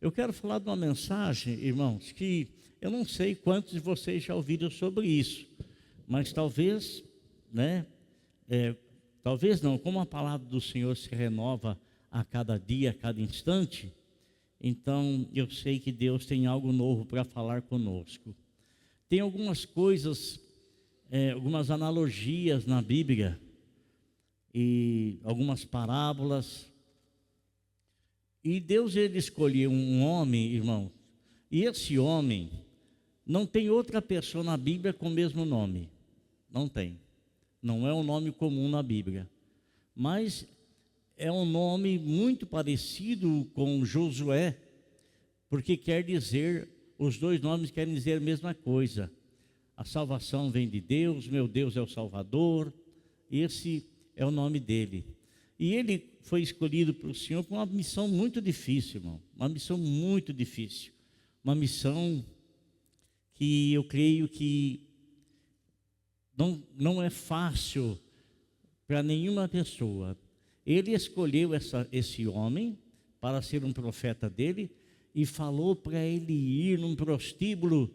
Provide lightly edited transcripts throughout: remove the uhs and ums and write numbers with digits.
Eu quero falar de uma mensagem, irmãos, que eu não sei quantos de vocês já ouviram sobre isso, mas talvez, né? Talvez não, como a palavra do Senhor se renova a cada dia, a cada instante, então eu sei que Deus tem algo novo para falar conosco. Tem algumas coisas, algumas analogias na Bíblia e algumas parábolas. E Deus, ele escolheu um homem, irmão, e esse homem não tem outra pessoa na Bíblia com o mesmo nome. Não tem. Não é um nome comum na Bíblia. Mas é um nome muito parecido com Josué, porque quer dizer, os dois nomes querem dizer a mesma coisa. A salvação vem de Deus, meu Deus é o Salvador. Esse é o nome dele. E ele foi escolhido pelo Senhor com uma missão muito difícil, irmão. Uma missão muito difícil. Uma missão que eu creio que não é fácil para nenhuma pessoa. Ele escolheu esse homem para ser um profeta dele e falou para ele ir num prostíbulo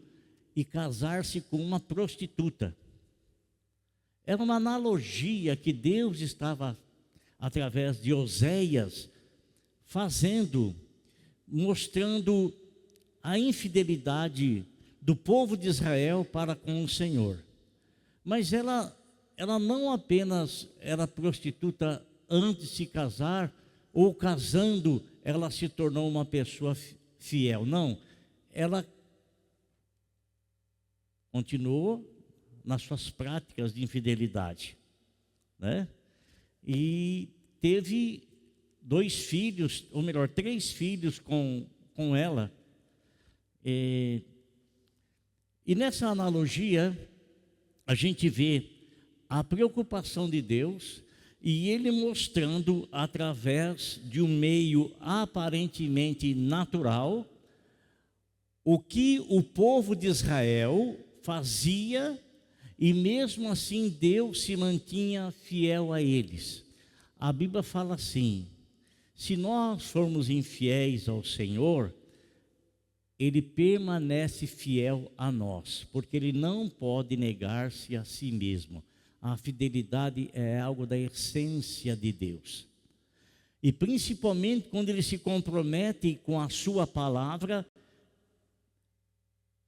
e casar-se com uma prostituta. Era uma analogia que Deus estava, através de Oséias, mostrando a infidelidade do povo de Israel para com o Senhor. Mas ela não apenas era prostituta antes de se casar, ou casando, ela se tornou uma pessoa fiel. Não, ela continuou nas suas práticas de infidelidade, né? E teve 2 filhos, ou melhor, 3 filhos com ela. E nessa analogia, a gente vê a preocupação de Deus e Ele mostrando através de um meio aparentemente natural o que o povo de Israel fazia e mesmo assim Deus se mantinha fiel a eles. A Bíblia fala assim: se nós formos infiéis ao Senhor, Ele permanece fiel a nós, porque Ele não pode negar-se a si mesmo. A fidelidade é algo da essência de Deus. E principalmente quando Ele se compromete com a sua palavra,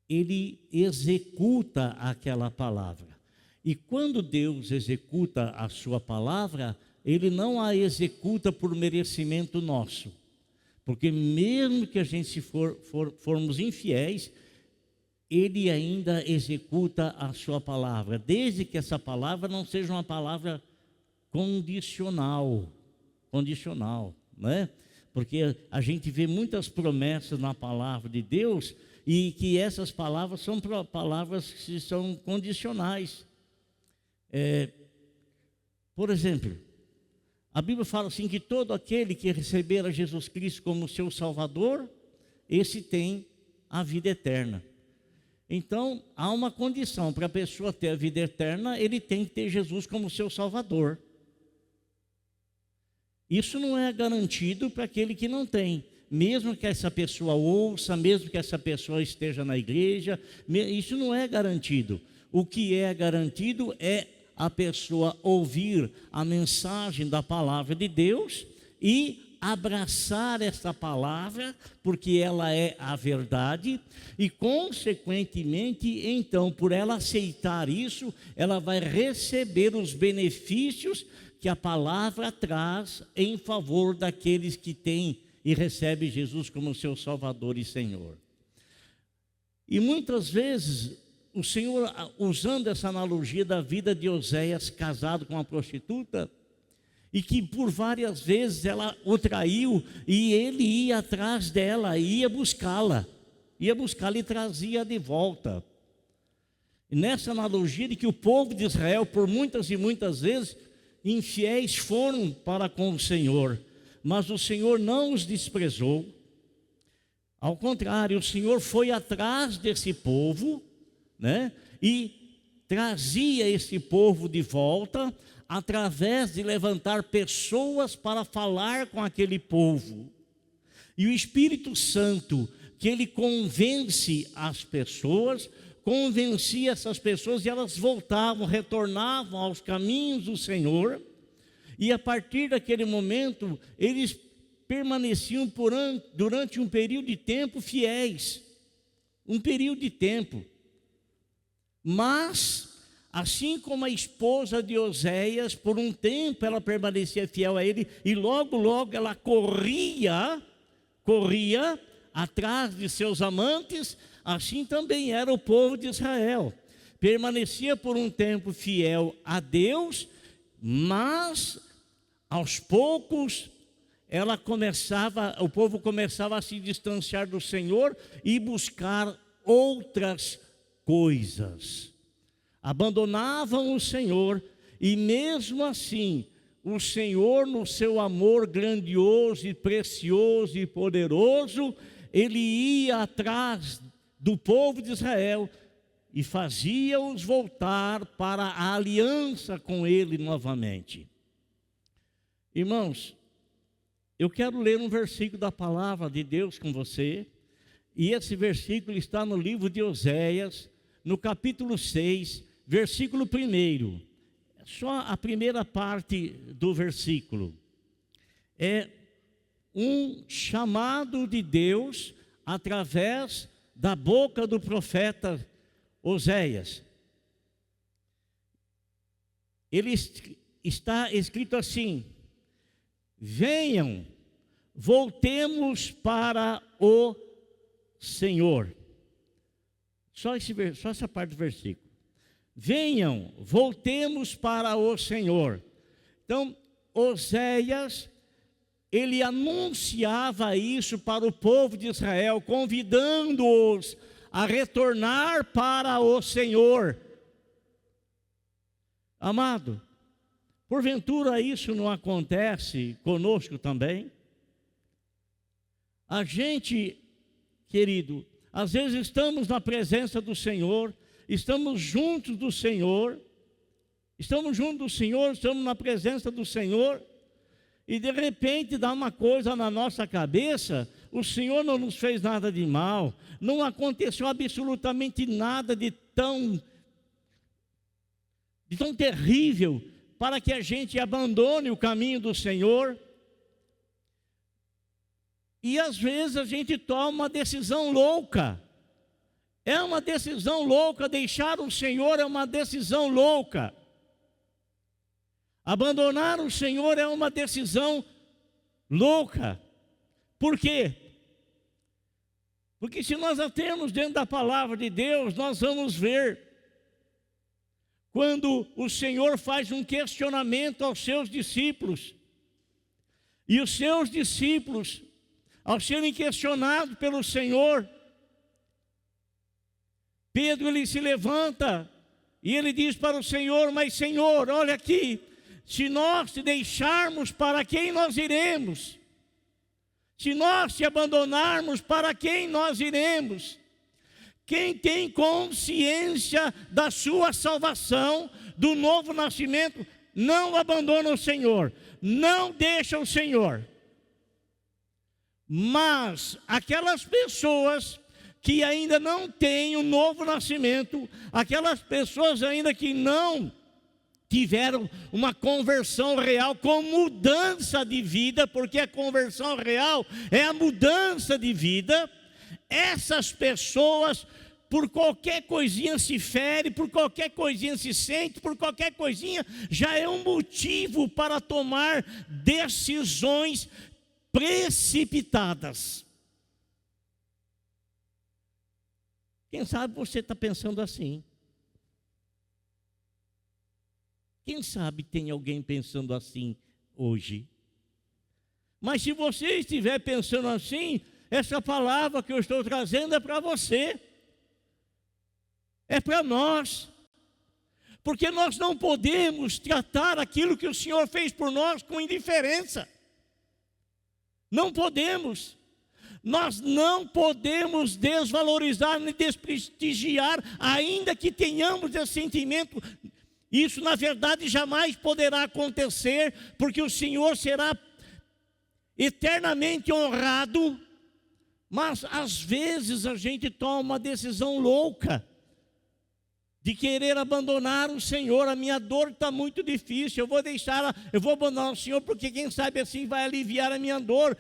Ele executa aquela palavra. E quando Deus executa a sua palavra, Ele não a executa por merecimento nosso. Porque mesmo que a gente formos infiéis, Ele ainda executa a sua palavra, desde que essa palavra não seja uma palavra condicional, né? Porque a gente vê muitas promessas na palavra de Deus e que essas palavras são palavras que são condicionais. Por exemplo, a Bíblia fala assim que todo aquele que receber a Jesus Cristo como seu Salvador, esse tem a vida eterna. Então, há uma condição para a pessoa ter a vida eterna, ele tem que ter Jesus como seu Salvador. Isso não é garantido para aquele que não tem. Mesmo que essa pessoa ouça, mesmo que essa pessoa esteja na igreja, isso não é garantido. O que é garantido é a pessoa ouvir a mensagem da palavra de Deus e abraçar essa palavra, porque ela é a verdade, e consequentemente, então, por ela aceitar isso, ela vai receber os benefícios que a palavra traz em favor daqueles que têm e recebem Jesus como seu Salvador e Senhor. E muitas vezes o Senhor, usando essa analogia da vida de Oséias casado com uma prostituta, e que por várias vezes ela o traiu, e ele ia atrás dela, ia buscá-la e trazia de volta. E nessa analogia de que o povo de Israel, por muitas e muitas vezes, infiéis foram para com o Senhor, mas o Senhor não os desprezou. Ao contrário, o Senhor foi atrás desse povo, né? E trazia esse povo de volta através de levantar pessoas para falar com aquele povo. E o Espírito Santo, que ele convence as pessoas, convencia essas pessoas e elas voltavam, retornavam aos caminhos do Senhor. E a partir daquele momento, eles permaneciam durante um período de tempo fiéis. Um período de tempo. Mas, assim como a esposa de Oséias, por um tempo ela permanecia fiel a ele, e logo ela corria atrás de seus amantes, assim também era o povo de Israel. Permanecia por um tempo fiel a Deus, mas aos poucos o povo começava a se distanciar do Senhor e buscar outras coisas. Abandonavam o Senhor, e mesmo assim, o Senhor, no seu amor grandioso e precioso e poderoso, ele ia atrás do povo de Israel e fazia-os voltar para a aliança com ele novamente. Irmãos, eu quero ler um versículo da palavra de Deus com você, e esse versículo está no livro de Oséias, no capítulo 6, versículo 1. Só a primeira parte do versículo. É um chamado de Deus através da boca do profeta Oséias. Ele está escrito assim: venham, voltemos para o Senhor. Só essa parte do versículo. Venham, voltemos para o Senhor. Então, Oséias, ele anunciava isso para o povo de Israel, convidando-os a retornar para o Senhor. Amado, porventura isso não acontece conosco também? A gente, querido, às vezes estamos na presença do Senhor, estamos juntos do Senhor, estamos na presença do Senhor, e de repente dá uma coisa na nossa cabeça: o Senhor não nos fez nada de mal, não aconteceu absolutamente nada de tão terrível para que a gente abandone o caminho do Senhor. E às vezes a gente toma uma decisão louca. É uma decisão louca, deixar o Senhor é uma decisão louca. Abandonar o Senhor é uma decisão louca. Por quê? Porque se nós a temos dentro da palavra de Deus, nós vamos ver quando o Senhor faz um questionamento aos seus discípulos. E os seus discípulos, ao serem questionados pelo Senhor, Pedro, ele se levanta e ele diz para o Senhor: mas Senhor, olha aqui, se nós te deixarmos, para quem nós iremos? Se nós te abandonarmos, para quem nós iremos? Quem tem consciência da sua salvação, do novo nascimento, não abandona o Senhor, não deixa o Senhor. Mas aquelas pessoas que ainda não têm o novo nascimento, aquelas pessoas ainda que não tiveram uma conversão real com mudança de vida, porque a conversão real é a mudança de vida, essas pessoas, por qualquer coisinha se fere, por qualquer coisinha se sente, por qualquer coisinha já é um motivo para tomar decisões precipitadas. Quem sabe você está pensando assim? Quem sabe tem alguém pensando assim hoje? Mas se você estiver pensando assim, essa palavra que eu estou trazendo é para você, é para nós, porque nós não podemos tratar aquilo que o Senhor fez por nós com indiferença. Não podemos. Nós não podemos desvalorizar nem desprestigiar, ainda que tenhamos esse sentimento. Isso, na verdade, jamais poderá acontecer, porque o Senhor será eternamente honrado Mas às vezes a gente toma uma decisão louca de querer abandonar o Senhor. A minha dor está muito difícil, eu vou abandonar o Senhor, porque quem sabe assim vai aliviar a minha dor.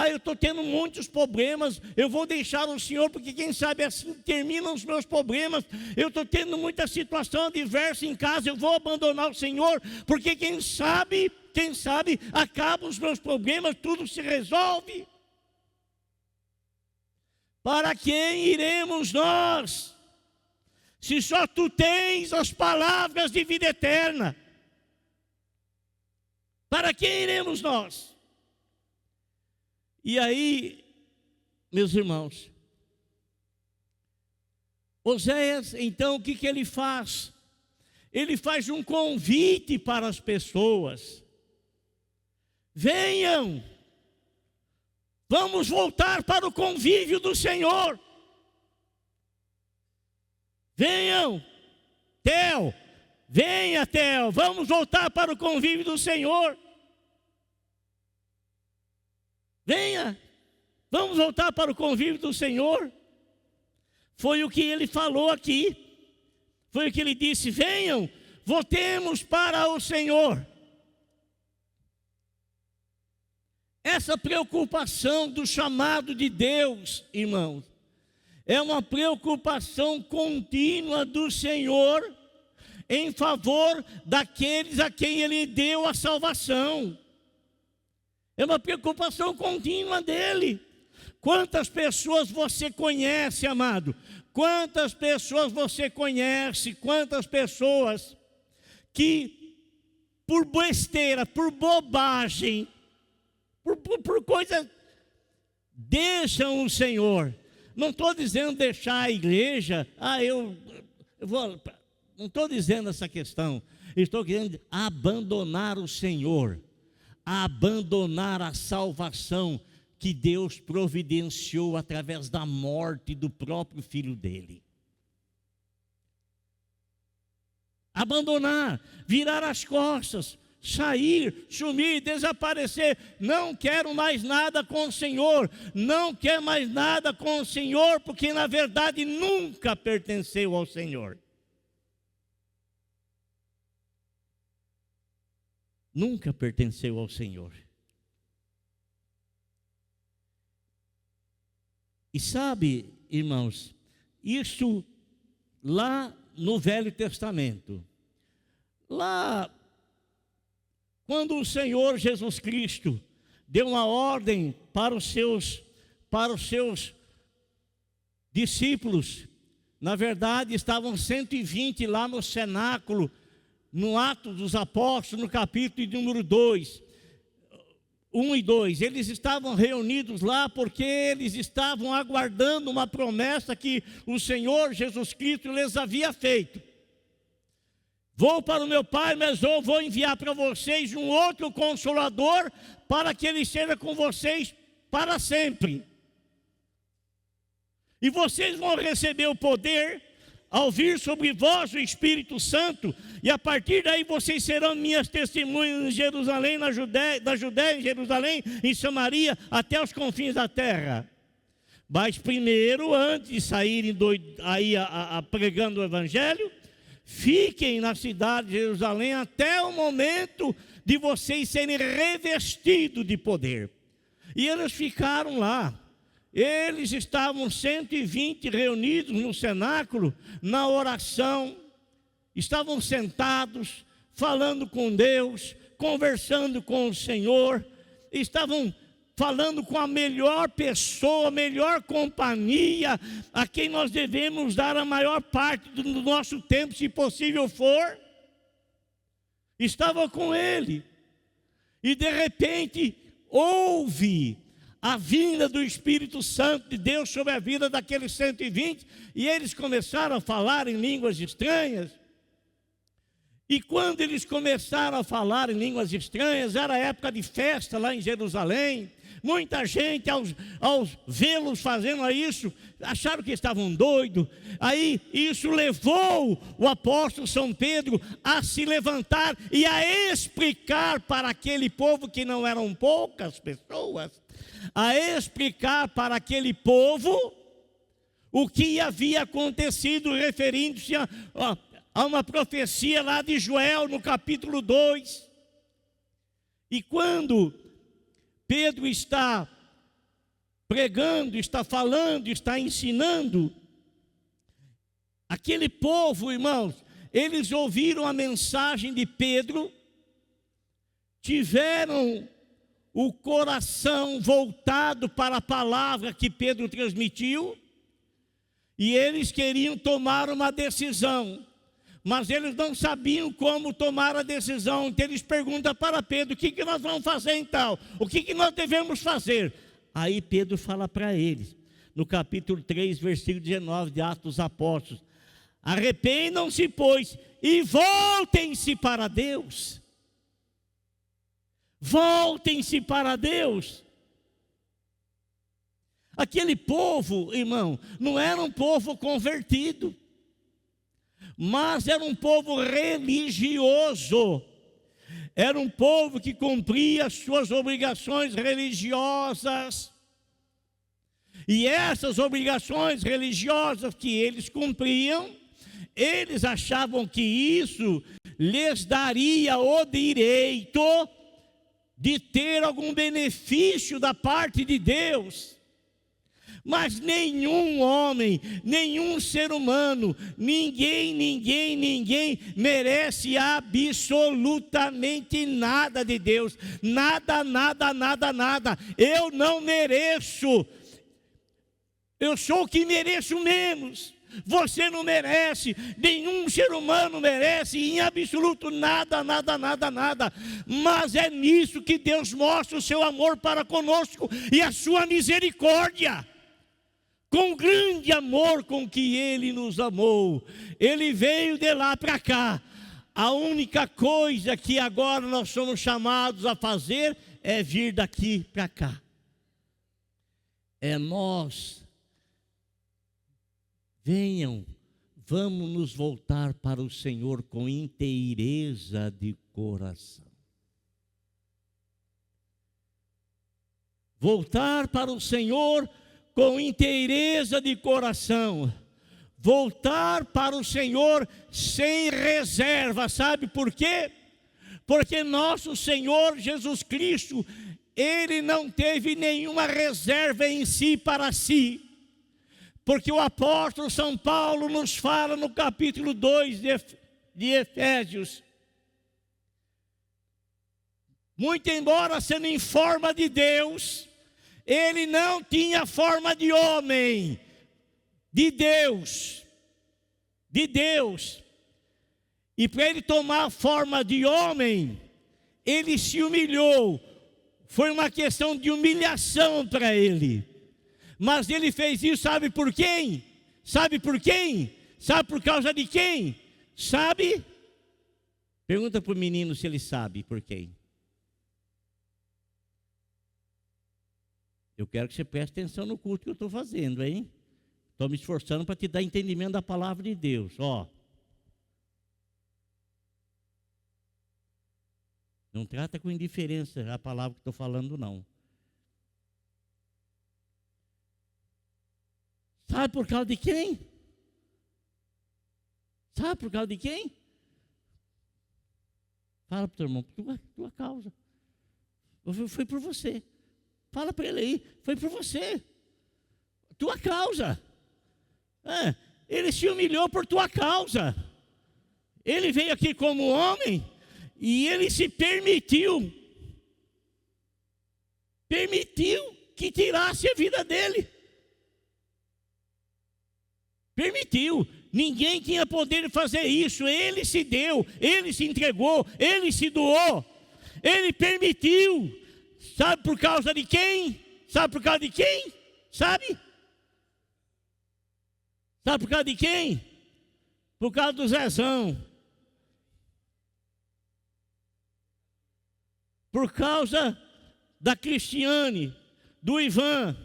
Eu estou tendo muitos problemas, eu vou deixar o Senhor, porque quem sabe assim terminam os meus problemas. Eu estou tendo muita situação adversa em casa, eu vou abandonar o Senhor, porque quem sabe, acabam os meus problemas, tudo se resolve. Para quem iremos nós, se só tu tens as palavras de vida eterna? Para quem iremos nós? E aí, meus irmãos, Oséias, então, o que ele faz? Ele faz um convite para as pessoas: venham, vamos voltar para o convívio do Senhor. Venham, venha, Theo, vamos voltar para o convívio do Senhor. Venha, vamos voltar para o convívio do Senhor. Foi o que ele falou aqui, foi o que ele disse: venham, voltemos para o Senhor. Essa preocupação do chamado de Deus, irmãos, é uma preocupação contínua do Senhor em favor daqueles a quem Ele deu a salvação. É uma preocupação contínua dEle. Quantas pessoas você conhece, amado? Quantas pessoas você conhece? Quantas pessoas que por besteira, por bobagem, por coisa, deixam o Senhor? Não estou dizendo deixar a igreja, não estou dizendo essa questão. Estou querendo abandonar o Senhor, abandonar a salvação que Deus providenciou através da morte do próprio Filho dele. Abandonar, virar as costas, sair, sumir, desaparecer. Não quero mais nada com o Senhor, não quero mais nada com o Senhor, porque na verdade nunca pertenceu ao Senhor. Nunca pertenceu ao Senhor. E sabe, irmãos, isso lá no Velho Testamento, lá quando o Senhor Jesus Cristo deu uma ordem para os seus discípulos, na verdade estavam 120 lá no cenáculo, no Atos dos Apóstolos, no capítulo de número 2, 1 e 2, eles estavam reunidos lá porque eles estavam aguardando uma promessa que o Senhor Jesus Cristo lhes havia feito. Vou para o meu Pai, mas eu vou enviar para vocês um outro Consolador, para que Ele seja com vocês para sempre. E vocês vão receber o poder ao vir sobre vós o Espírito Santo, e a partir daí vocês serão minhas testemunhas em Jerusalém, na Judéia, em Jerusalém, em Samaria, até os confins da terra. Mas primeiro, antes de saírem pregando o Evangelho, fiquem na cidade de Jerusalém até o momento de vocês serem revestidos de poder. E eles ficaram lá. Eles estavam 120 reunidos no cenáculo, na oração. Estavam sentados, falando com Deus, conversando com o Senhor. Estavam falando com a melhor pessoa, a melhor companhia, a quem nós devemos dar a maior parte do nosso tempo, se possível for. Estava com ele. E de repente, houve a vinda do Espírito Santo de Deus sobre a vida daqueles 120, e eles começaram a falar em línguas estranhas. E quando eles começaram a falar em línguas estranhas, era época de festa lá em Jerusalém. Muita gente, aos vê-los fazendo isso, acharam que estavam doidos. Aí isso levou o apóstolo São Pedro a se levantar e a explicar para aquele povo, que não eram poucas pessoas, a explicar para aquele povo o que havia acontecido, referindo-se a uma profecia lá de Joel, no capítulo 2. E quando Pedro está pregando, está falando, está ensinando, aquele povo, irmãos, eles ouviram a mensagem de Pedro, tiveram o coração voltado para a palavra que Pedro transmitiu, e eles queriam tomar uma decisão, mas eles não sabiam como tomar a decisão. Então eles perguntam para Pedro: o que nós vamos fazer então? O que nós devemos fazer? Aí Pedro fala para eles, no capítulo 3, versículo 19 de Atos dos Apóstolos: arrependam-se, pois, e voltem-se para Deus. Voltem-se para Deus. Aquele povo, irmão, não era um povo convertido, mas era um povo religioso. Era um povo que cumpria as suas obrigações religiosas. E essas obrigações religiosas que eles cumpriam, eles achavam que isso lhes daria o direito de ter algum benefício da parte de Deus. Mas nenhum homem, nenhum ser humano, ninguém merece absolutamente nada de Deus. Nada. Eu não mereço. Eu sou o que mereço menos. Você não merece, nenhum ser humano merece, em absoluto nada. Mas é nisso que Deus mostra o seu amor para conosco e a sua misericórdia. Com o grande amor com que Ele nos amou, Ele veio de lá para cá. A única coisa que agora nós somos chamados a fazer é vir daqui para cá. É nós. Venham, vamos nos voltar para o Senhor com inteireza de coração. Voltar para o Senhor com inteireza de coração. Voltar para o Senhor sem reserva. Sabe por quê? Porque nosso Senhor Jesus Cristo, Ele não teve nenhuma reserva em si para si. Porque o apóstolo São Paulo nos fala no capítulo 2 de Efésios: muito embora sendo em forma de Deus, Ele não tinha forma de homem, de Deus. E para Ele tomar a forma de homem, Ele se humilhou. Foi uma questão de humilhação para Ele. Mas Ele fez isso, sabe por quem? Sabe por quem? Sabe por causa de quem? Sabe? Pergunta para o menino se ele sabe por quem. Eu quero que você preste atenção no culto que eu estou fazendo, hein? Estou me esforçando para te dar entendimento da palavra de Deus, ó. Não trata com indiferença a palavra que estou falando, não. Sabe por causa de quem? Sabe por causa de quem? Fala para o teu irmão, por tua causa. Foi por você. Fala para ele aí, foi por você. Tua causa. Ele se humilhou por tua causa. Ele veio aqui como homem e ele se permitiu que tirasse a vida dele. Permitiu. Ninguém tinha poder de fazer isso. Ele se deu, ele se entregou, ele se doou. Ele permitiu. Sabe por causa de quem? Sabe por causa de quem? Sabe? Sabe por causa de quem? Por causa do Zezão. Por causa da Cristiane, do Ivan.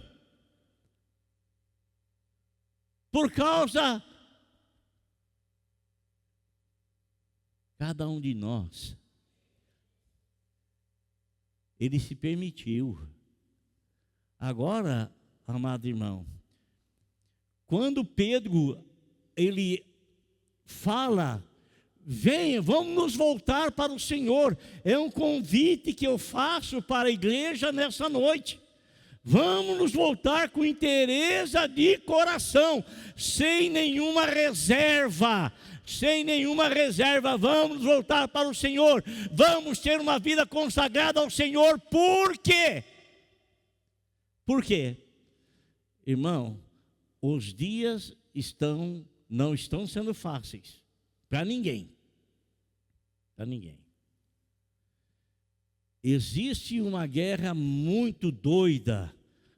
Por causa, cada um de nós, ele se permitiu. Agora, amado irmão, quando Pedro, ele fala, venha, vamos nos voltar para o Senhor, é um convite que eu faço para a igreja nessa noite. Vamos nos voltar com interesse de coração, sem nenhuma reserva, vamos nos voltar para o Senhor, vamos ter uma vida consagrada ao Senhor. Por quê? Por quê? Irmão, os dias não estão sendo fáceis para ninguém. Para ninguém. Existe uma guerra muito doida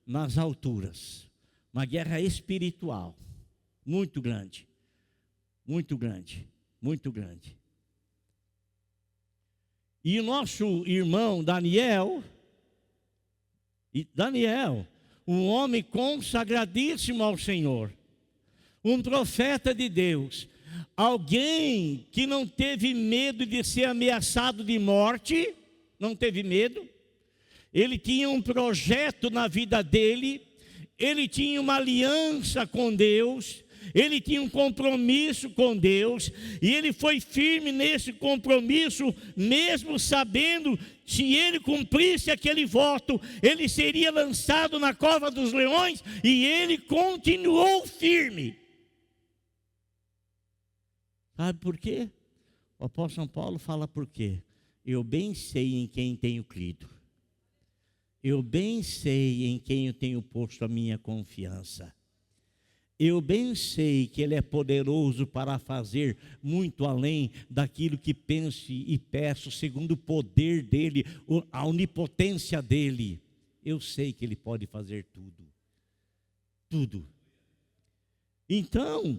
nas alturas, uma guerra espiritual, muito grande, muito grande, muito grande. E o nosso irmão Daniel, um homem consagradíssimo ao Senhor, um profeta de Deus, alguém que não teve medo de ser ameaçado de morte, não teve medo. Ele tinha um projeto na vida dele, ele tinha uma aliança com Deus, ele tinha um compromisso com Deus, e ele foi firme nesse compromisso, mesmo sabendo se ele cumprisse aquele voto, ele seria lançado na cova dos leões, e ele continuou firme. Sabe por quê? O apóstolo São Paulo fala por quê? Eu bem sei em quem tenho crido. Eu bem sei em quem eu tenho posto a minha confiança. Eu bem sei que Ele é poderoso para fazer muito além daquilo que penso e peço, segundo o poder dEle, a onipotência dEle. Eu sei que Ele pode fazer tudo. Tudo. Então,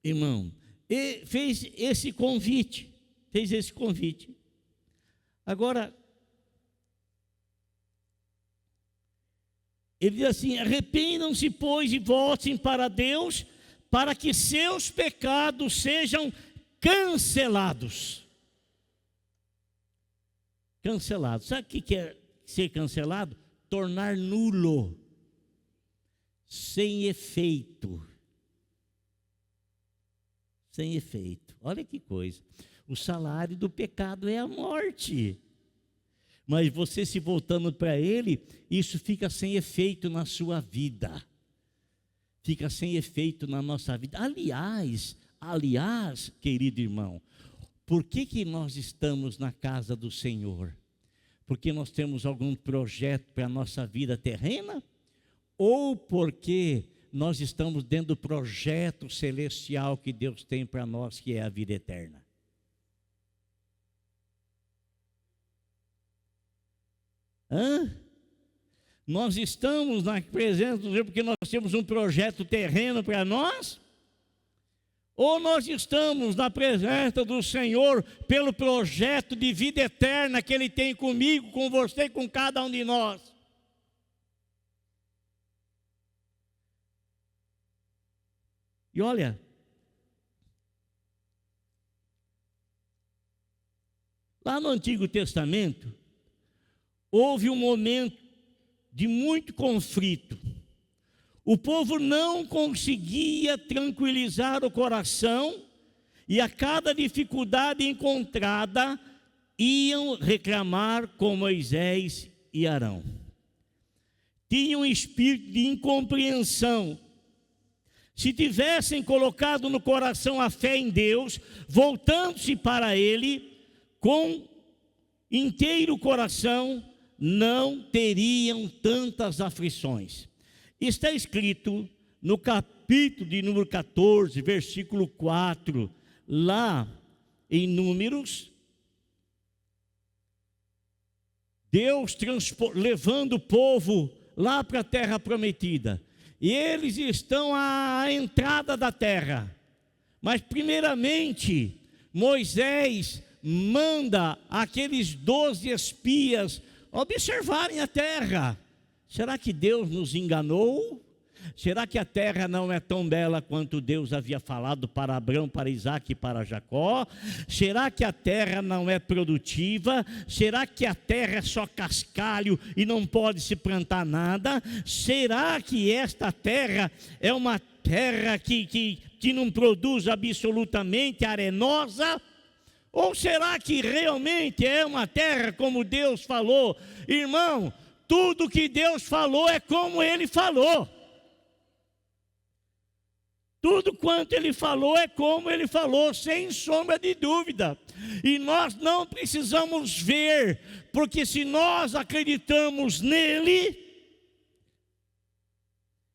irmão, ele fez esse convite. Agora, ele diz assim: arrependam-se, pois, e voltem para Deus, para que seus pecados sejam cancelados. Cancelados. Sabe o que é ser cancelado? Tornar nulo, sem efeito. Sem efeito. Olha que coisa. O salário do pecado é a morte. Mas você se voltando para Ele, isso fica sem efeito na sua vida. Fica sem efeito na nossa vida. Aliás, querido irmão, por que nós estamos na casa do Senhor? Porque nós temos algum projeto para a nossa vida terrena? Ou porque nós estamos dentro do projeto celestial que Deus tem para nós, que é a vida eterna? Nós estamos na presença do Senhor porque nós temos um projeto terreno para nós? Ou nós estamos na presença do Senhor pelo projeto de vida eterna que Ele tem comigo, com você, com cada um de nós? E olha, lá no Antigo Testamento, houve um momento de muito conflito. O povo não conseguia tranquilizar o coração, e a cada dificuldade encontrada, iam reclamar com Moisés e Arão. Tinham um espírito de incompreensão. Se tivessem colocado no coração a fé em Deus, voltando-se para Ele com inteiro coração, não teriam tantas aflições. Está escrito no capítulo de número 14, versículo 4, lá em Números, Deus levando o povo lá para a terra prometida. E eles estão à entrada da terra. Mas primeiramente, Moisés manda aqueles 12 espias observarem a terra. Será que Deus nos enganou? Será que a terra não é tão bela quanto Deus havia falado para Abraão, para Isaque e para Jacó? Será que a terra não é produtiva? Será que a terra é só cascalho e não pode se plantar nada? Será que esta terra é uma terra que não produz absolutamente, arenosa? Ou será que realmente é uma terra como Deus falou? Irmão, tudo que Deus falou é como Ele falou. Tudo quanto Ele falou é como Ele falou, sem sombra de dúvida. E nós não precisamos ver, porque se nós acreditamos nele,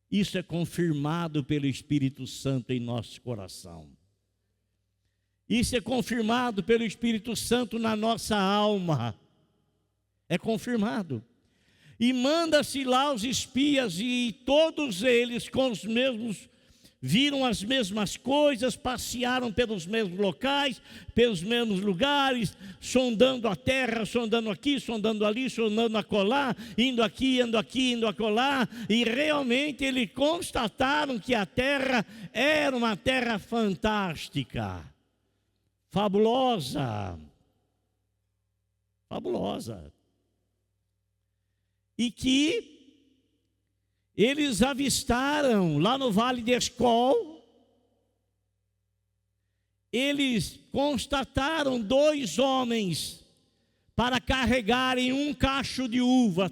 isso é confirmado pelo Espírito Santo em nosso coração. Isso é confirmado pelo Espírito Santo na nossa alma. É confirmado. E manda-se lá os espias, e todos eles com os mesmos, viram as mesmas coisas, passearam pelos mesmos locais, pelos mesmos lugares, sondando a terra, sondando aqui, sondando ali, sondando acolá, indo aqui, indo acolá, e realmente eles constataram que a terra era uma terra fantástica, fabulosa, fabulosa, e que eles avistaram lá no Vale de Escol, eles constataram 2 homens para carregarem um cacho de uva.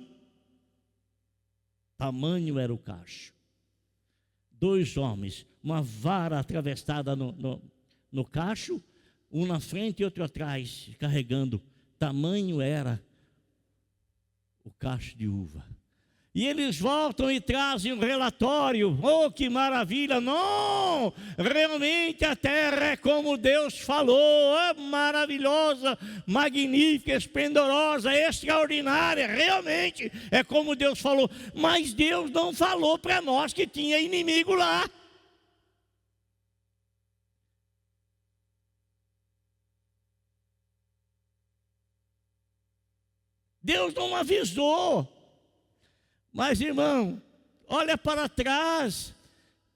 Tamanho era o cacho. 2 homens, uma vara atravessada no cacho, um na frente e outro atrás, carregando. Tamanho era o cacho de uva. E eles voltam e trazem um relatório. Oh, que maravilha! Não! Realmente a terra é como Deus falou. É maravilhosa, magnífica, esplendorosa, extraordinária. Realmente é como Deus falou. Mas Deus não falou para nós que tinha inimigo lá. Deus não avisou. Mas, irmão, olha para trás.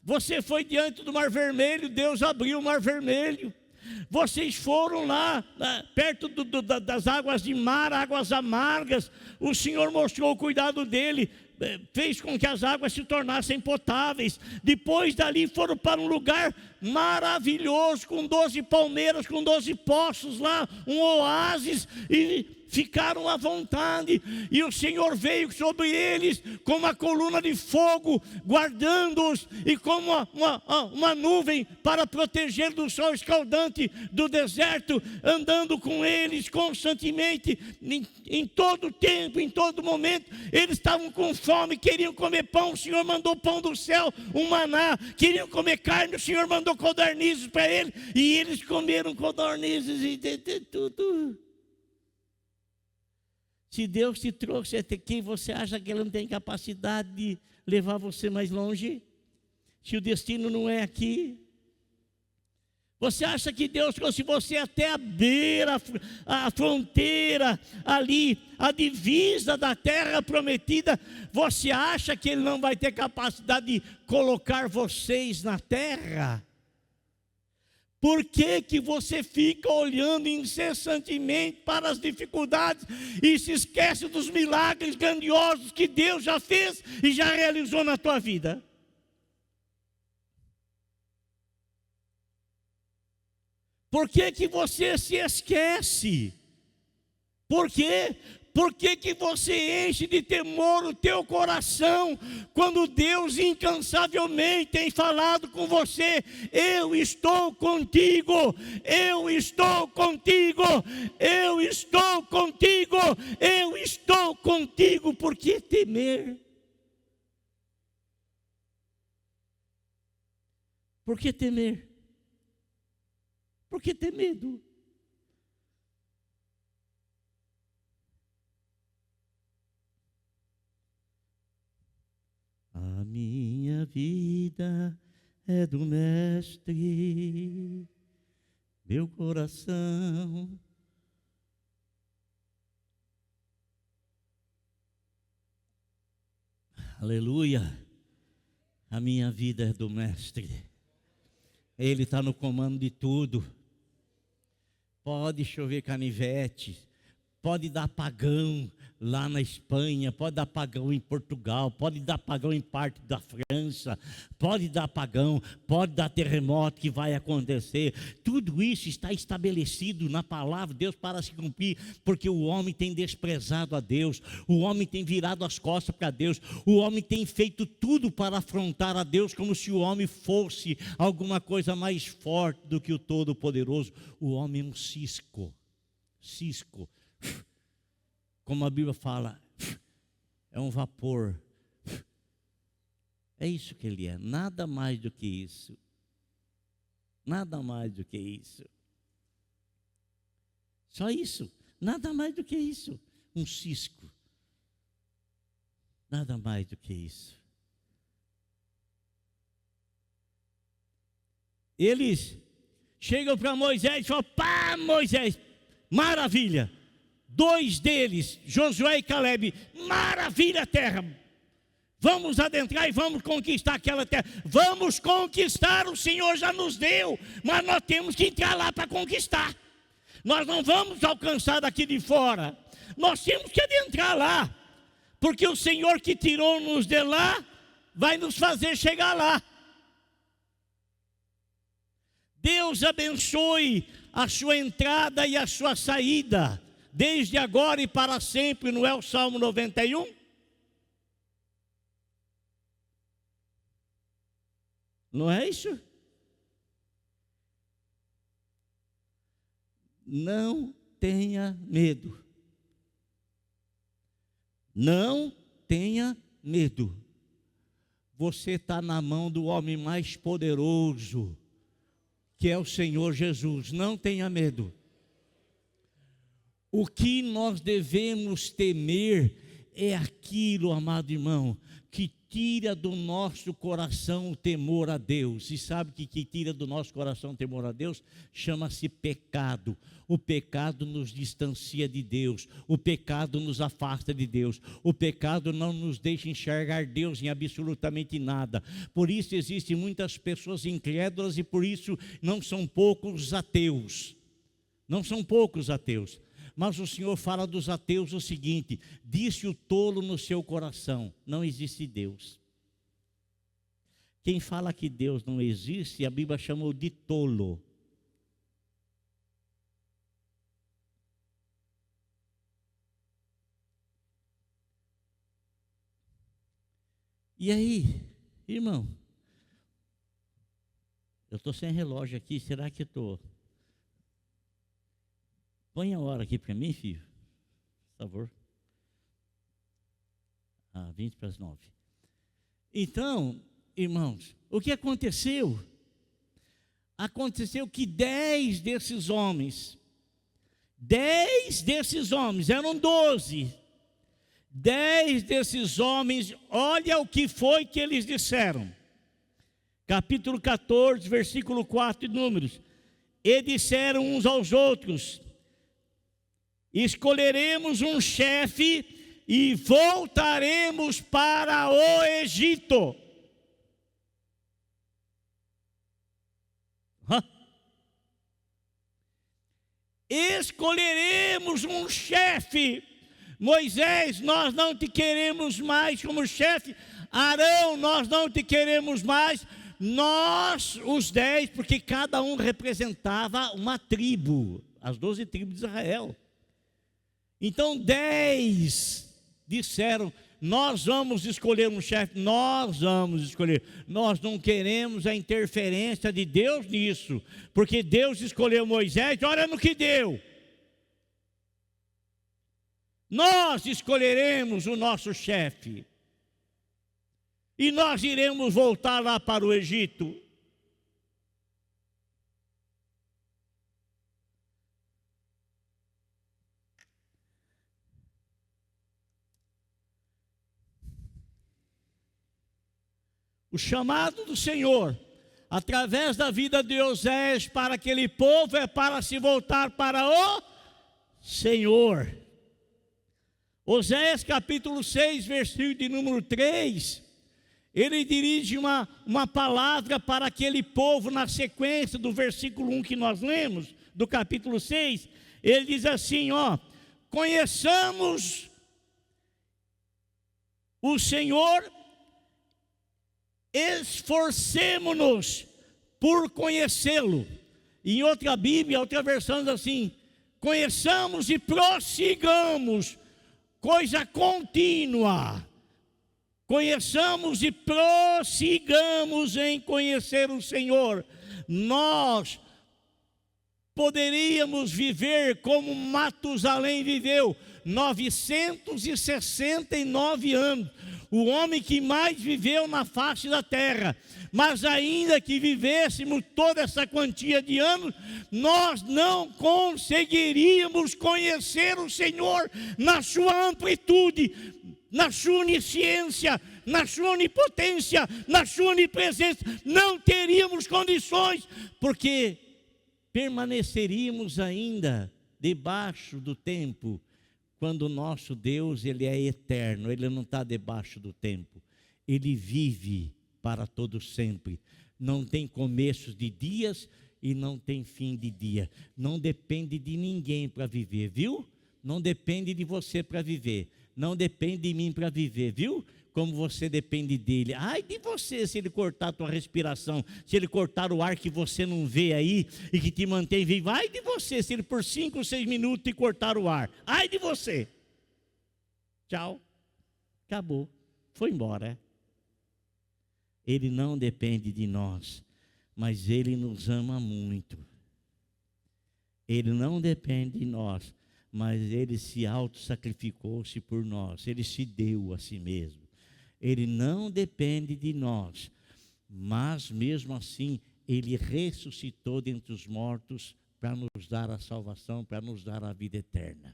Você foi diante do Mar Vermelho, Deus abriu o Mar Vermelho. Vocês foram lá, perto das águas de mar, águas amargas. O Senhor mostrou o cuidado dele, fez com que as águas se tornassem potáveis. Depois dali foram para um lugar maravilhoso, com 12 palmeiras, com 12 poços lá, um oásis, e ficaram à vontade, e o Senhor veio sobre eles com uma coluna de fogo, guardando-os, e como uma nuvem para proteger do sol escaldante do deserto, andando com eles constantemente, em todo tempo, em todo momento. Eles estavam com fome, queriam comer pão, o Senhor mandou pão do céu, um maná. Queriam comer carne, o Senhor mandou codornizes para eles, e eles comeram codornizes e tudo. Se Deus te trouxe até aqui, você acha que Ele não tem capacidade de levar você mais longe? Se o destino não é aqui? Você acha que Deus trouxe você até a beira, a fronteira, ali, a divisa da terra prometida? Você acha que Ele não vai ter capacidade de colocar vocês na terra? Por que você fica olhando incessantemente para as dificuldades e se esquece dos milagres grandiosos que Deus já fez e já realizou na tua vida? Por que você se esquece? Por quê? Por que você enche de temor o teu coração, quando Deus incansavelmente tem falado com você? Eu estou contigo, eu estou contigo, eu estou contigo, eu estou contigo. Por que temer? Por que temer? Por que ter medo? A minha vida é do Mestre, meu coração. Aleluia, A minha vida é do Mestre. Ele está no comando de tudo. Pode chover canivete, pode dar apagão lá na Espanha, pode dar apagão em Portugal, pode dar apagão em parte da França, pode dar apagão, pode dar terremoto que vai acontecer. Tudo isso está estabelecido na palavra de Deus para se cumprir, porque o homem tem desprezado a Deus, o homem tem virado as costas para Deus, o homem tem feito tudo para afrontar a Deus, como se o homem fosse alguma coisa mais forte do que o Todo-Poderoso. O homem é um cisco, como a Bíblia fala, é um vapor. É isso que ele é, nada mais do que isso. Nada mais do que isso. Só isso, nada mais do que isso. Um cisco. Nada mais do que isso. Eles chegam para Moisés e falam: pá, Moisés, maravilha. 2 deles, Josué e Caleb, maravilha a terra. Vamos adentrar e vamos conquistar aquela terra. Vamos conquistar, o Senhor já nos deu, mas nós temos que entrar lá para conquistar. Nós não vamos alcançar daqui de fora. Nós temos que adentrar lá, porque o Senhor que tirou-nos de lá vai nos fazer chegar lá. Deus abençoe a sua entrada e a sua saída, desde agora e para sempre, não é o Salmo 91? Não é isso? Não tenha medo. Não tenha medo. Você está na mão do homem mais poderoso, que é o Senhor Jesus. Não tenha medo. O que nós devemos temer é aquilo, amado irmão, que tira do nosso coração o temor a Deus. E sabe que tira do nosso coração o temor a Deus? Chama-se pecado. O pecado nos distancia de Deus. O pecado nos afasta de Deus. O pecado não nos deixa enxergar Deus em absolutamente nada. Por isso existem muitas pessoas incrédulas e por isso não são poucos ateus. Não são poucos ateus. Mas o Senhor fala dos ateus o seguinte: disse o tolo no seu coração, não existe Deus. Quem fala que Deus não existe, a Bíblia chamou de tolo. E aí, irmão, eu estou sem relógio aqui, será que estou? Põe a hora aqui para mim, filho, por favor. 20 para as 9. Então, irmãos, o que aconteceu? Aconteceu que 10 desses homens, eram 12. 10 desses homens, olha o que foi que eles disseram. Capítulo 14, versículo 4 de Números. E disseram uns aos outros: escolheremos um chefe e voltaremos para o Egito. Escolheremos um chefe. Moisés, nós não te queremos mais como chefe. Arão, nós não te queremos mais. Nós, os 10, porque cada um representava uma tribo, as 12 tribos de Israel. Então 10 disseram: nós vamos escolher um chefe, nós vamos escolher. Nós não queremos a interferência de Deus nisso, porque Deus escolheu Moisés, olha no que deu. Nós escolheremos o nosso chefe. E nós iremos voltar lá para o Egito. O chamado do Senhor, através da vida de Osés, para aquele povo é para se voltar para o Senhor. Osés capítulo 6, versículo de número 3, ele dirige uma palavra para aquele povo na sequência do versículo 1 que nós lemos, do capítulo 6. Ele diz assim, conheçamos o Senhor, esforcemo-nos por conhecê-lo. Em outra Bíblia, outra versão diz assim, conheçamos e prossigamos, coisa contínua. Conheçamos e prossigamos em conhecer o Senhor. Nós poderíamos viver como Matusalém viveu, 969 anos, o homem que mais viveu na face da terra. Mas ainda que vivêssemos toda essa quantia de anos, nós não conseguiríamos conhecer o Senhor na sua amplitude, na sua onisciência, na sua onipotência, na sua onipresença. Não teríamos condições, porque permaneceríamos ainda debaixo do tempo, quando o nosso Deus, Ele é eterno, Ele não está debaixo do tempo, Ele vive para todo sempre, não tem começos de dias e não tem fim de dia, não depende de ninguém para viver, viu? Não depende de você para viver, não depende de mim para viver, viu? Como você depende dele. Ai de você se ele cortar a tua respiração, se ele cortar o ar que você não vê aí e que te mantém vivo. Ai de você se ele por 5 ou 6 minutos te cortar o ar. Ai de você. Tchau. Acabou. Foi embora. Ele não depende de nós, mas Ele nos ama muito. Ele não depende de nós, mas Ele se auto-sacrificou-se por nós. Ele se deu a si mesmo. Ele não depende de nós, mas mesmo assim, Ele ressuscitou dentre os mortos para nos dar a salvação, para nos dar a vida eterna.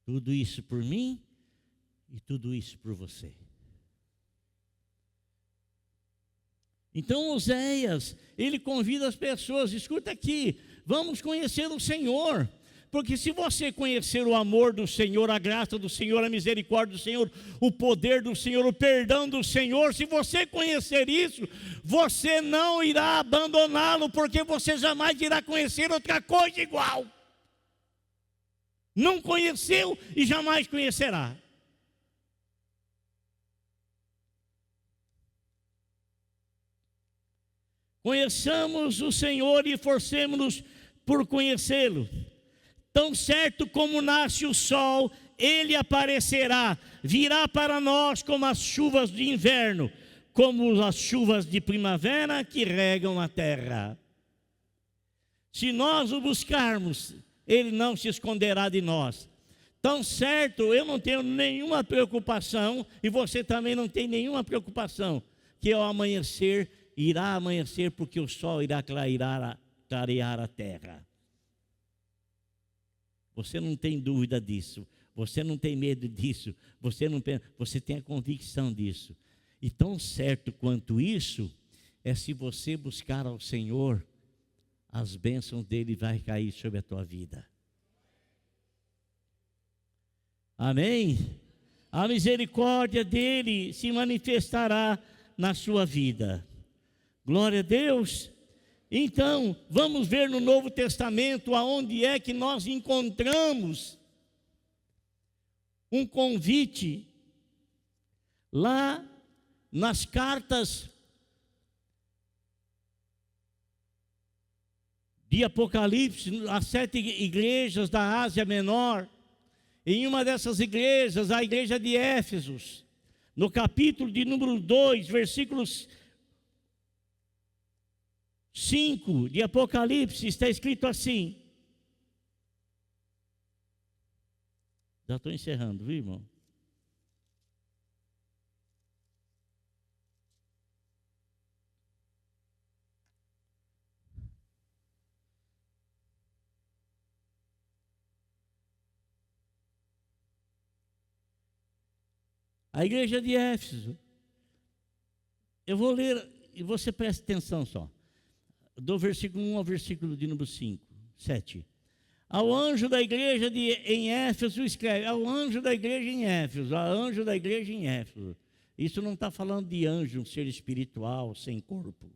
Tudo isso por mim e tudo isso por você. Então Oséias, ele convida as pessoas, escuta aqui, vamos conhecer o Senhor. Porque se você conhecer o amor do Senhor, a graça do Senhor, a misericórdia do Senhor, o poder do Senhor, o perdão do Senhor, se você conhecer isso, você não irá abandoná-lo, porque você jamais irá conhecer outra coisa igual. Não conheceu e jamais conhecerá. Conheçamos o Senhor e esforcemo-nos por conhecê-lo. Tão certo como nasce o sol, ele aparecerá, virá para nós como as chuvas de inverno, como as chuvas de primavera que regam a terra. Se nós o buscarmos, ele não se esconderá de nós. Tão certo, eu não tenho nenhuma preocupação, e você também não tem nenhuma preocupação, que ao amanhecer, irá amanhecer, porque o sol irá clarear a terra. Você não tem dúvida disso, você não tem medo disso, você tem a convicção disso. E tão certo quanto isso, é se você buscar ao Senhor, as bênçãos dele vai cair sobre a tua vida. Amém? A misericórdia dele se manifestará na sua vida. Glória a Deus. Então, vamos ver no Novo Testamento aonde é que nós encontramos um convite. Lá nas cartas de Apocalipse, as 7 igrejas da Ásia Menor, em uma dessas igrejas, a igreja de Éfesos, no capítulo de número 2, versículos 5 de Apocalipse, está escrito assim. Já estou encerrando, viu, irmão? A igreja de Éfeso. Eu vou ler, e você presta atenção só. Do versículo 1 ao versículo de número 7. Ao anjo da igreja em Éfeso escreve, ao anjo da igreja em Éfeso, ao anjo da igreja em Éfeso. Isso não está falando de anjo, um ser espiritual, sem corpo.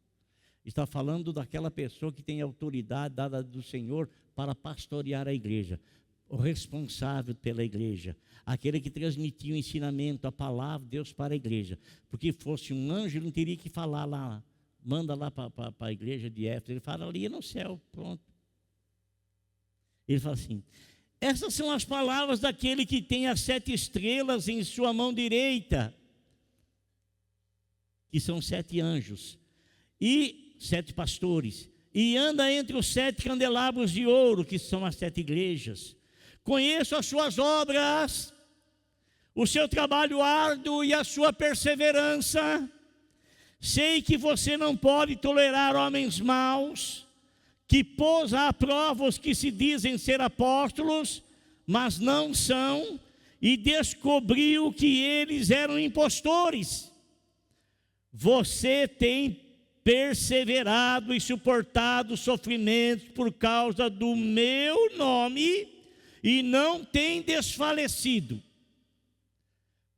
Está falando daquela pessoa que tem autoridade dada do Senhor para pastorear a igreja. O responsável pela igreja. Aquele que transmitia o ensinamento, a palavra de Deus para a igreja. Porque fosse um anjo, ele não teria que falar lá. Manda lá para a igreja de Éfeso. Ele fala ali no céu, pronto. Ele fala assim, essas são as palavras daquele que tem as 7 estrelas em sua mão direita. Que são 7 anjos. E 7 pastores. E anda entre os 7 candelabros de ouro, que são as 7 igrejas. Conheço as suas obras, o seu trabalho árduo e a sua perseverança. Sei que você não pode tolerar homens maus, que pôs à prova os que se dizem ser apóstolos, mas não são, e descobriu que eles eram impostores. Você tem perseverado e suportado sofrimentos por causa do meu nome e não tem desfalecido.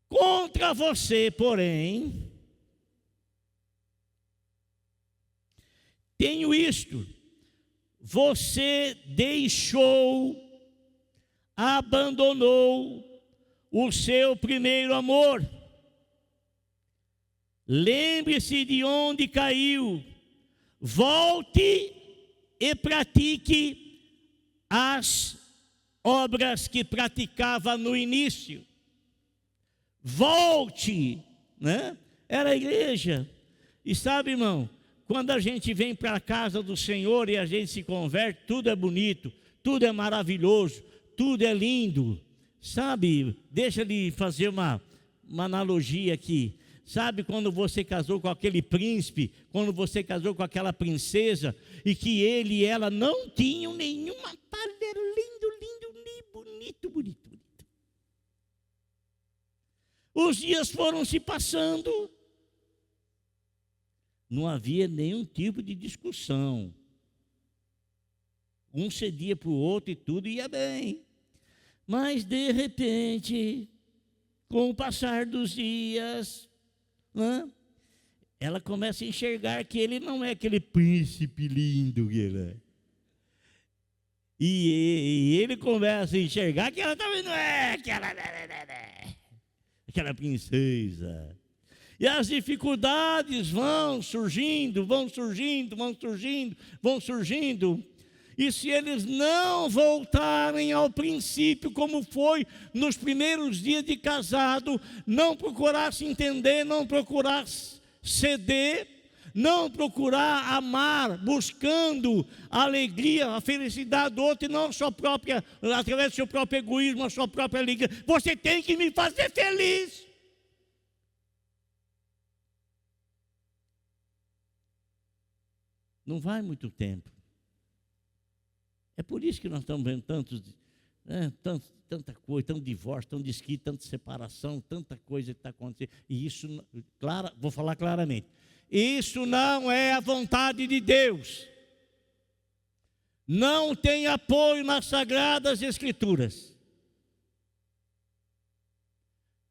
Contra você, porém, tenho isto: você abandonou o seu primeiro amor. Lembre-se de onde caiu, volte e pratique as obras que praticava no início. Volte, né? Era a igreja. E sabe, irmão, quando a gente vem para a casa do Senhor e a gente se converte, tudo é bonito, tudo é maravilhoso, tudo é lindo. Sabe, deixa eu fazer uma analogia aqui. Sabe quando você casou com aquele príncipe, quando você casou com aquela princesa, e que ele e ela não tinham nenhuma palha, lindo, bonito. Os dias foram se passando, não havia nenhum tipo de discussão. Um cedia para o outro e tudo ia bem. Mas de repente, com o passar dos dias, ela começa a enxergar que ele não é aquele príncipe lindo que ele é. E ele começa a enxergar que ela também não é aquela princesa. E as dificuldades vão surgindo. E se eles não voltarem ao princípio, como foi nos primeiros dias de casado, não procurar se entender, não procurar ceder, não procurar amar, buscando a alegria, a felicidade do outro, e não a sua própria, através do seu próprio egoísmo, a sua própria alegria. Você tem que me fazer feliz. Não vai muito tempo. É por isso que nós estamos vendo tanta coisa, tanto divórcio, tanto desquite, tanta separação, tanta coisa que está acontecendo. E isso, vou falar claramente, isso não é a vontade de Deus. Não tem apoio nas Sagradas Escrituras.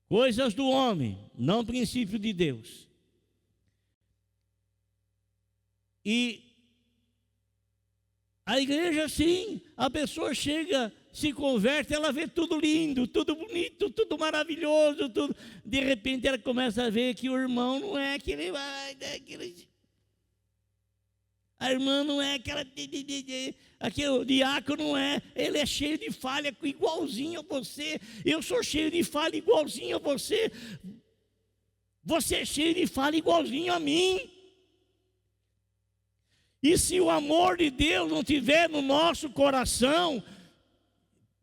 Coisas do homem, não princípio de Deus. E a igreja, sim, a pessoa chega, se converte, ela vê tudo lindo, tudo bonito, tudo maravilhoso, tudo. De repente ela começa a ver que o irmão não é aquele, a irmã não é aquela, aquele o diácono não é, ele é cheio de falha, igualzinho a você, eu sou cheio de falha igualzinho a você, você é cheio de falha igualzinho a mim. E se o amor de Deus não estiver no nosso coração,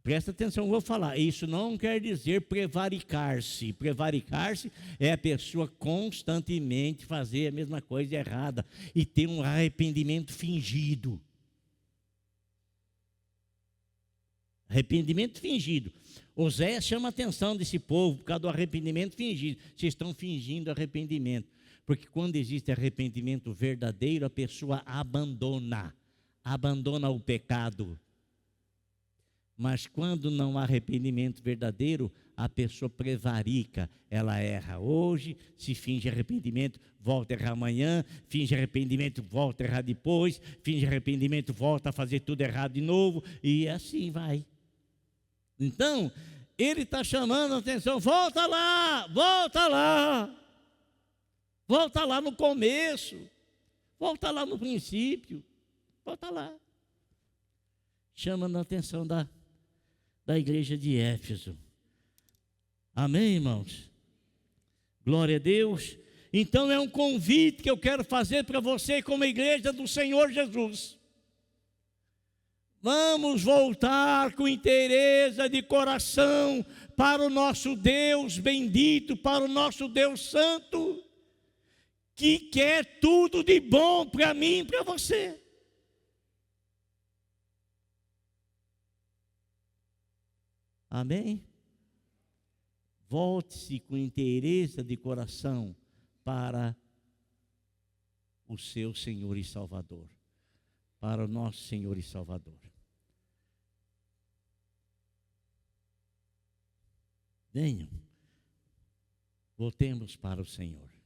presta atenção, eu vou falar, isso não quer dizer prevaricar-se. Prevaricar-se é a pessoa constantemente fazer a mesma coisa errada e ter um arrependimento fingido. Arrependimento fingido. Oséias chama a atenção desse povo por causa do arrependimento fingido. Vocês estão fingindo arrependimento. Porque quando existe arrependimento verdadeiro, a pessoa abandona o pecado. Mas quando não há arrependimento verdadeiro, a pessoa prevarica, ela erra hoje, se finge arrependimento, volta a errar amanhã, finge arrependimento, volta a errar depois, finge arrependimento, volta a fazer tudo errado de novo, e assim vai. Então, ele está chamando a atenção, volta lá, volta lá, volta lá no começo, volta lá no princípio, volta lá. Chamando a atenção da igreja de Éfeso. Amém, irmãos? Glória a Deus. Então é um convite que eu quero fazer para você como igreja do Senhor Jesus. Vamos voltar com inteireza de coração para o nosso Deus bendito, para o nosso Deus santo, que quer tudo de bom para mim e para você. Amém? Volte-se com inteireza de coração para o seu Senhor e Salvador, para o nosso Senhor e Salvador. Venham, voltemos para o Senhor.